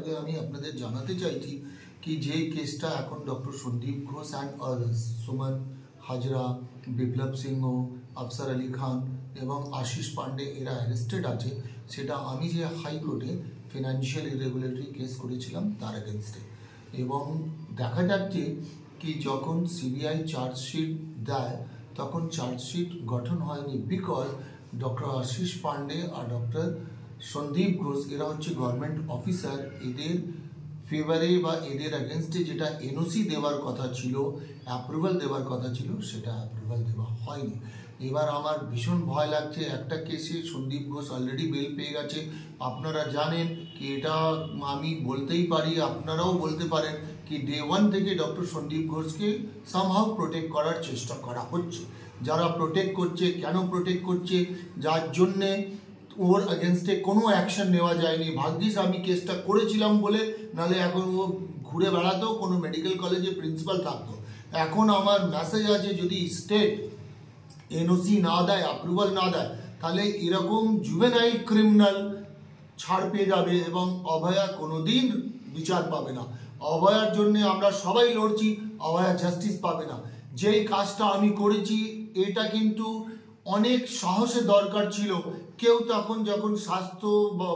আগে আমি আপনাদের জানাতে চাইছি কি যে কেসটা এখন doctor Sandip Ghosh and others, Suman Hazra, Biplab Singha, Afsar Ali Khan এবং আশিস পান্ডে এরা অ্যারেস্টেড আছে, সেটা আমি যে হাইকোর্টে ফিনান্সিয়াল ইরেগুলারিটি কেস করেছিলাম তার এগেনস্টে। এবং দেখা যাচ্ছে কি যখন সিবিআই চার্জশিট দেয় তখন চার্জশিট গঠন হয়নি, বিকজ ডক্টর আশিস পান্ডে আর ডক্টর সন্দীপ ঘোষ এরা হচ্ছে গভর্নমেন্ট অফিসার, এদের ফেভারে বা এদের এগেনস্টে যেটা এনওসি দেওয়ার কথা ছিল, অ্যাপ্রুভাল দেওয়ার কথা ছিল, সেটা অ্যাপ্রুভাল দেওয়া হয়নি। এবার আমার ভীষণ ভয় লাগছে, একটা কেসে সন্দীপ ঘোষ অলরেডি বেল পেয়ে গেছে। আপনারা জানেন কি এটা আমি বলতেই পারি, আপনারাও বলতে পারেন কি ডে ওয়ান থেকে ডক্টর সন্দীপ ঘোষকে সামহাউ প্রোটেক্ট করার চেষ্টা করা হচ্ছে। যারা প্রোটেক্ট করছে, কেন প্রোটেক্ট করছে, যার জন্যে ওর এগেনস্টে কোনো অ্যাকশন নেওয়া যায়নি। ভাগ্যিস আমি কেসটা করেছিলাম বলে, নাহলে এখন ও ঘুরে বেড়াতো, কোনো মেডিকেল কলেজে প্রিন্সিপাল থাকতো। এখন আমার মেসেজ আছে, যদি স্টেট এনওসি না দেয়, অ্যাপ্রুভাল না দেয়, তাহলে এরকম জুভেনাইল ক্রিমিনাল ছাড় পেয়ে যাবে এবং অভয়া কোনোদিন বিচার পাবে না। অভয়ার জন্য আমরা সবাই লড়ছি, অভয়া জাস্টিস পাবে না। যেই কাজটা আমি করেছি এটা কিন্তু অনেক সাহসের দরকার ছিল। কেউ তখন যখন স্বাস্থ্য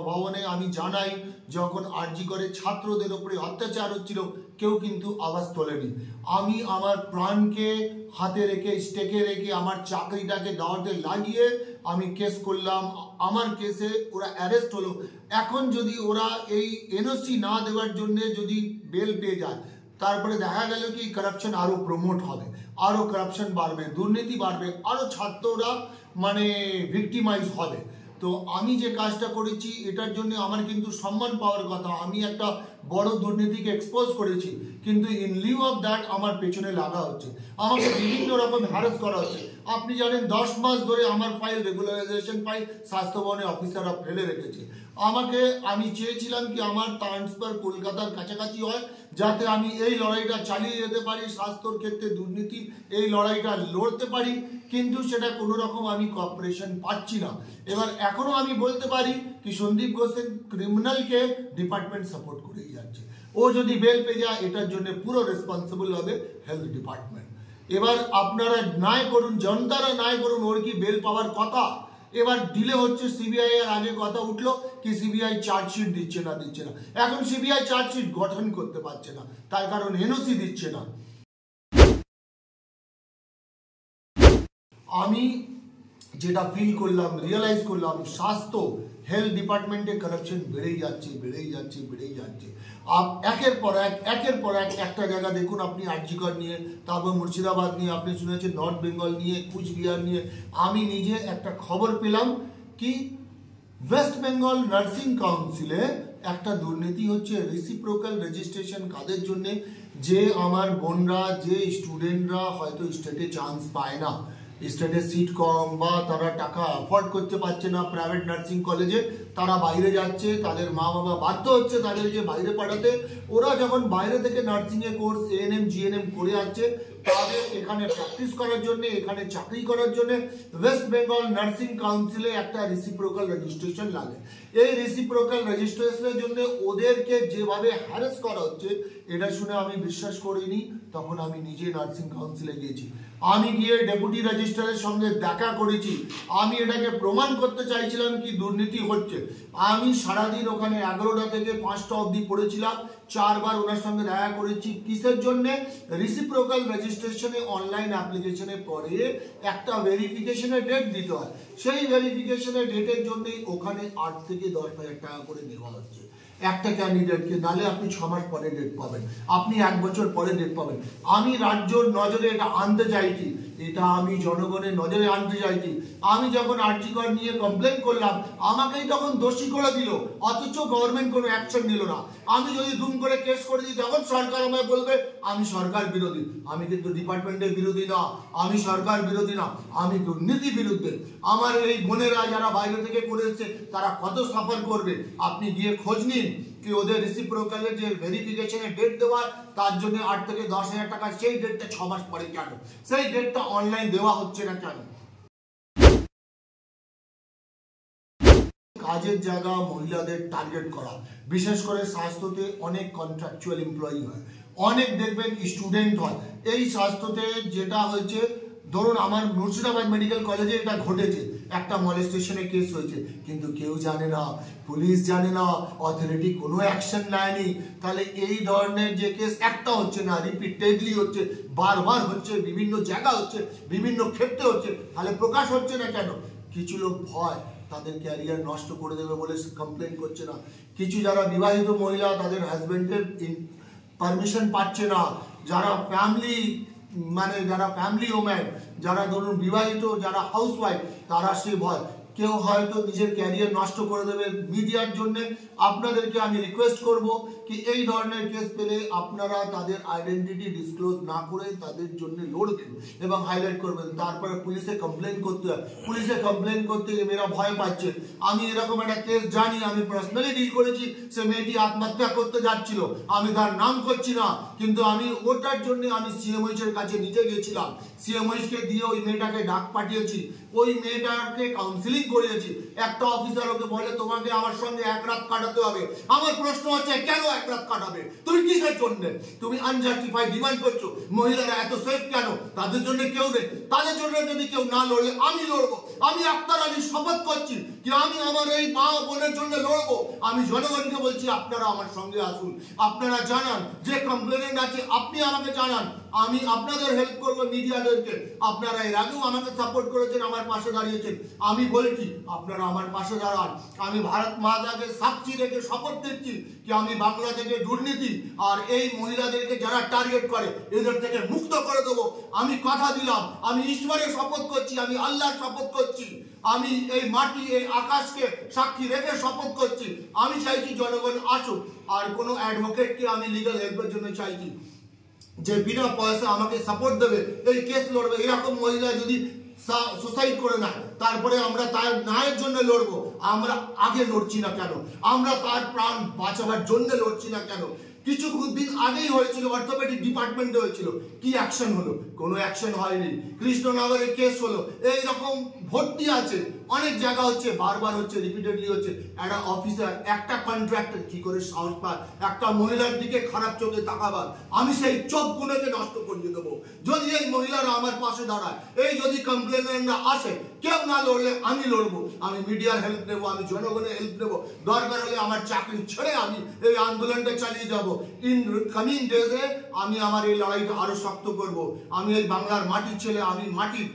ভবনে আমি জানাই, যখন আরজি করে ছাত্রদের উপরে অত্যাচার হচ্ছিল, কেউ কিন্তু আওয়াজ তোলেনি। আমি আমার প্রাণকে হাতে রেখে, স্টেকে রেখে, আমার চাকরিটাকে দাওয়াতে লাগিয়ে আমি কেস করলাম। আমার কেসে ওরা অ্যারেস্ট হলো। এখন যদি ওরা এই এনওসি না দেওয়ার জন্য যদি বেল পেয়ে যায়, তারপরে দেখা গেল কি কারাপশন আরো প্রমোট হবে, আরো কারাপশন বাড়বে, দুর্নীতি বাড়বে, আরো ছাত্ররা মানে ভিক্টিমাইজ হবে। তো আমি যে কাজটা করেছি এটার জন্য আমার কিন্তু সম্মান পাওয়ার কথা। আমি একটা বড় দুর্নীতিকে এক্সপোজ করেছি, কিন্তু ইন লিউ অফ দ্যাট আমার পেছনে লাগা হচ্ছে, আমাকে বিভিন্ন রকম হ্যারাস করা হচ্ছে। আপনি জানেন 10 মাস ধরে আমার ফাইল, রেগুলারাইজেশন ফাইল স্বাস্থ্য ভবনে অফিসাররা ফেলে রেখেছে। আমি চেয়েছিলাম কি আমার ট্রান্সফার কলকাতার কাছাকাছি হয়, যাতে আমি এই লড়াইটা চালিয়ে যেতে পারি, স্বাস্থ্যর ক্ষেত্রে দুর্নীতি এই লড়াইটা লড়তে পারি, কিন্তু সেটা কোনো রকম আমি কোঅপারেশন পাচ্ছি না। এবার এখনো আমি বলতে পারি কি সন্দীপ ঘোষের ক্রিমিনালকে ডিপার্টমেন্ট সাপোর্ট করেই যাচ্ছে। ও যদি বেল পেয়ে যায় এটার জন্য পুরো রেসপন্সিবল হবে হেলথ ডিপার্টমেন্ট। এবার আপনারা ন্যায় করুন, জনতারা ন্যায় করুন, ওর কি বেল পাওয়ার কথা। এবার ডিলে হচ্ছে, সিবিআই এর আগে কথা উঠলো কি সিবিআই চার্জশিট দিচ্ছে না। এখন সিবিআই চার্জশিট গঠন করতে পারছে না, তার কারণ এনওসি দিচ্ছে না। আমি যেটা ফিল করলাম, রিয়েলাইজ করলাম, স্বাস্থ্য হেলথ ডিপার্টমেন্টে কারাপশন বেড়েই যাচ্ছে। একের পর এক একটা জায়গা দেখুন, আপনি আরজিকর নিয়ে, তারপর মুর্শিদাবাদ নিয়ে, আপনি শুনেছেন নর্থ বেঙ্গল নিয়ে, কুচবিহার নিয়ে। আমি নিজে একটা খবর পেলাম কি ওয়েস্ট বেঙ্গল নার্সিং কাউন্সিলে একটা দুর্নীতি হচ্ছে। রেসিপ্রোকাল রেজিস্ট্রেশন কাদের জন্য, যে আমার বোনরা, যে স্টুডেন্টরা হয়তো স্টেটে চান্স পায় না, স্টেটে সিট কম বা তারা টাকা অ্যাফোর্ড করতে পারছে না প্রাইভেট নার্সিং কলেজে, তারা বাইরে যাচ্ছে, তাদের মা বাবা বাধ্য হচ্ছে তাদেরকে বাইরে পাঠাতে। ওরা যখন বাইরে থেকে নার্সিংয়ের কোর্স এএনএম জিএনএম করে আসছে, তাদের এখানে প্র্যাকটিস করার জন্য, এখানে চাকরি করার জন্য ওয়েস্ট বেঙ্গল নার্সিং কাউন্সিলে একটা রেসিপ্রোকাল রেজিস্ট্রেশন লাগে। এই রেসিপ্রোকাল রেজিস্ট্রেশনের জন্য ওদেরকে যেভাবে হ্যারাস করা হচ্ছে, এটা শুনে আমি বিশ্বাস করিনি। তখন আমি নিজে নার্সিং কাউন্সিলে গিয়েছি, আমি গিয়ে ডেপুটি রেজিস্ট্রারের সঙ্গে দেখা করেছি। আমি এটাকে প্রমাণ করতে চাইছিলাম কি দুর্নীতি হচ্ছে। আমি সারাদিন ওখানে 11টা থেকে 5টা অবধি পড়েছিলাম, 4 বার ওনার সঙ্গে দেখা করেছি। কিসের জন্য? রেসিপ্রোকাল রেজিস্ট্রেশনে অনলাইন অ্যাপ্লিকেশনে পরে একটা ভেরিফিকেশনের ডেট দিতে হয়, সেই ভেরিফিকেশনের ডেটের জন্যই ওখানে 8 থেকে 10,000 টাকা করে নেওয়া হচ্ছে একটা ক্যান্ডিডেটকে। নালে আপনি 6 মাস পরে ডেট পাবেন, আপনি 1 বছর পরে ডেট পাবেন। আমি রাজ্যর নজরে এটা আনতে চাইছি, এটা আমি জনগণের নজরে আনতে চাইছি। আমি যখন আরজিকর নিয়ে কমপ্লেন করলাম, আমাকেই তখন দোষী করে দিল, অথচ গভর্নমেন্ট কোনো অ্যাকশন নিল না। আমি যদি দুম করে কেস করে দিই, তখন সরকার আমায় বলবে আমি সরকার বিরোধী। আমি কিন্তু ডিপার্টমেন্টের বিরোধী না, আমি সরকার বিরোধী না, আমি দুর্নীতি বিরুদ্ধে। আমার এই বোনেরা যারা বাইরে থেকে করে এসেছে, তারা কত সাফার করবে। আপনি গিয়ে খোঁজ নিন কি ওদের রেসিপ্রোকালের যে ভেরিফিকেশনের ডেট দেওয়া, তার জন্য 8 থেকে 10,000 টাকা, সেই ডেটটা 6 মাস পরে কেন? সেই ডেটটা অনলাইন দেওয়া হচ্ছে না কেন? কাজের জায়গা মহিলাদের টার্গেট করা, বিশেষ করে স্বাস্থ্যতে অনেক কন্ট্রাকচুয়াল এমপ্লয়ি হয়, অনেক দেখবেন স্টুডেন্ট হয়। এই স্বাস্থ্যতে যেটা হয়েছে, ধরুন আমার মুর্শিদাবাদ মেডিকেল কলেজে এটা ঘটেছে, একটা মলেস্টেশনের কেস হয়েছে, কিন্তু কেউ জানে না, পুলিশ জানে না, অথরিটি কোনো অ্যাকশন নেয়নি। তাহলে এই ধরনের যে কেস একটা হচ্ছে না, রিপিটেডলি হচ্ছে, বারবার হচ্ছে, বিভিন্ন জায়গা হচ্ছে, বিভিন্ন ক্ষেত্রে হচ্ছে, তাহলে প্রকাশ হচ্ছে না কেন? কিছু লোক ভয় তাদের ক্যারিয়ার নষ্ট করে দেবে বলে কমপ্লেন করছে না। কিছু যারা বিবাহিত মহিলা তাদের হাজবেন্ডের পারমিশন পাচ্ছে না, যারা ফ্যামিলি ওম্যান, যারা ধরুন বিবাহিত, যারা হাউসওয়াইফ, তারা সে ভয় কেউ হয়তো নিজের ক্যারিয়ার নষ্ট করে দেবে মিডিয়ার জন্য। আপনাদেরকে আমি রিকোয়েস্ট করব কি এই ধরনের কেস পেলে আপনারা তাদের আইডেন্টিটি ডিসক্লোজ না করে তাদের জন্য লড়বেন এবং হাইলাইট করবেন। তারপরে পুলিশে কমপ্লেন করতে হয়, পুলিশে কমপ্লেন করতে গিয়ে মেয়েরা ভয় পাচ্ছে। আমি এরকম একটা কেস জানি, আমি পার্সোনালি ডিল করেছি। সে মেয়েটি আত্মহত্যা করতে যাচ্ছিল, আমি তার নাম করছি না, কিন্তু আমি ওটার জন্য আমি সিএমএইচ এর কাছে নিজে গেছিলাম, সিএমএইচ কে দিয়ে ওই মেয়েটাকে ডাক পাঠিয়েছি, ওই মেয়েটাকে কাউন্সিলিং করিয়েছি। একটা অফিসার ওকে বলে তোমাকে আমার সঙ্গে এক রাত কাটাতে হবে। আমার প্রশ্ন হচ্ছে কেন এক রাত কাটাবে? তুমি কিসের জন্য? তুমি আনজাস্টিফাইড ডিমান্ড করছো। মহিলারা এত সেফ কেন? তাদের জন্য কেউ নেই। তাদের জন্য যদি কেউ না লড়লে আমি লড়বো। আমি আক্তার আলী শপথ করছি কি আমি আমার এই মা বোনের জন্য লড়বো। আমি জনগণকে বলছি আপনারা আমার সঙ্গে আসুন, আপনারা জানান যে কমপ্লেনেন্ট আছে, আপনি আমাকে জানান, আমি আপনাদের হেল্প করবো মিডিয়াদেরকে। আপনারা এর আগেও আমাকে সাপোর্ট করেছেন, আমার পাশে দাঁড়িয়েছেন। আমি বলছি আপনারা আমার পাশে দাঁড়ান। আমি ভারত মাতাকে সাক্ষী রেখে শপথ দিচ্ছি কি আমি বাংলা থেকে দুর্নীতি আর এই মহিলাদেরকে যারা টার্গেট করে এদের থেকে মুক্ত করে দেবো। আমি কথা দিলাম, আমি ঈশ্বরের শপথ করছি, আমি আল্লাহর শপথ করছি, আমি এই মাটি এই আকাশকে সাক্ষী রেখে শপথ করছি। আমি চাইছি জনগণ আসুক, আর কোনো অ্যাডভোকেটকে আমি লিগ্যাল হেল্পের জন্য চাইছি যে বিনা পয়সা আমাকে সাপোর্ট দেবে, এই কেস লড়বে। এরকম মহিলা যদি সুসাইড করে না, তারপরে আমরা তার ন্যায়ের জন্য লড়বো। আমরা আগে লড়ছি না কেন? আমরা তার প্রাণ বাঁচাবার জন্য লড়ছি না কেন? কিছু দিন আগেই হয়েছিল, অর্থোপেডিক ডিপার্টমেন্টে হয়েছিল, কি অ্যাকশন হলো? কোনো অ্যাকশন হয়নি। কৃষ্ণনগরের কেস হলো, এইরকম ভর্তি আছে, অনেক জায়গা হচ্ছে, বারবার হচ্ছে, রিপিটেডলি হচ্ছে। একটা অফিসার, একটা কন্ট্রাক্টর কি করে সাহস পায় একটা মহিলার দিকে খারাপ চোখে তাকাবার? আমি সেই চোখগুলোকে নষ্ট করিয়ে দেবো যদি এই মহিলারা আমার পাশে দাঁড়ায়। এই যদি কমপ্লেনেন্টরা আসে, কেউ না লড়লে আমি লড়বো। আমি মিডিয়ার হেল্প নেবো, আমি জনগণের হেল্প নেবো। দরকার হলে আমার চাকরি ছেড়ে আমি এই আন্দোলনটা চালিয়ে যাবো। ইন কামিং ডেজে আমি আমার এই লড়াইটা আরো শক্ত করব। আমি এই বাংলার মাটির ছেলে, আমি মাটির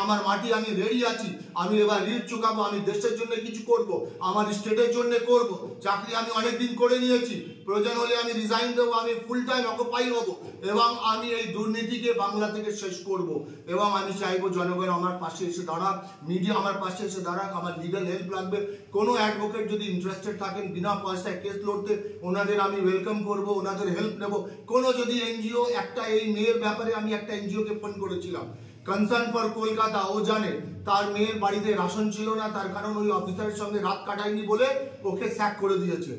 আমার মাটি, আমি রেডি আছি। আমি এবার ঋণ চুকাবো, আমি দেশের জন্য কিছু করব, আমার স্টেটের জন্য করব। চাকরি আমি অনেকদিন করে নিয়েছি, প্রয়োজন হলে আমি রিজাইন দেবো, আমি ফুল টাইম অকুপাই হব এবং আমি এই দুর্নীতিকে বাংলা থেকে শেষ করব। এবং আমি চাইবো জনগণ আমার পাশে এসে দাঁড়াক, মিডিয়া আমার পাশে এসে দাঁড়াক। আমার লিগ্যাল হেল্প লাগবে। কোনো অ্যাডভোকেট যদি ইন্টারেস্টেড থাকেন বিনা পয়সায় কেস লড়তে, ওনাদের আমি ওয়েলকাম করব, ওনাদের হেল্প নেব। কোনো যদি এনজিও, একটা এই মেয়ের ব্যাপারে আমি একটা এনজিওকে ফোন করেছিলাম, কনসার্ন ফর কলকাতা, ও জানে তার মেয়ের বাড়িতে রাশন ছিল না, তার কারণ ওই অফিসারের সঙ্গে রাত কাটায়নি বলে ওকে স্যাক করে দিয়েছে।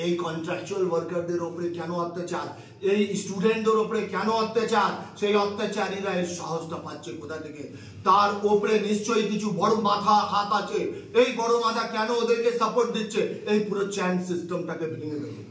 এই কন্ট্রাকচুয়াল ওয়ার্কারদের উপরে কেন অত্যাচার? এই স্টুডেন্টদের উপরে কেন অত্যাচার? সেই অত্যাচারীরা এর সাহসটা পাচ্ছে কোথা থেকে? তার উপরে নিশ্চয়ই কিছু বড় মাথা হাত আছে। এই বড় মাথা কেন ওদেরকে সাপোর্ট দিচ্ছে? এই পুরো চ্যান সিস্টেমটাকে ভেঙে দেবে।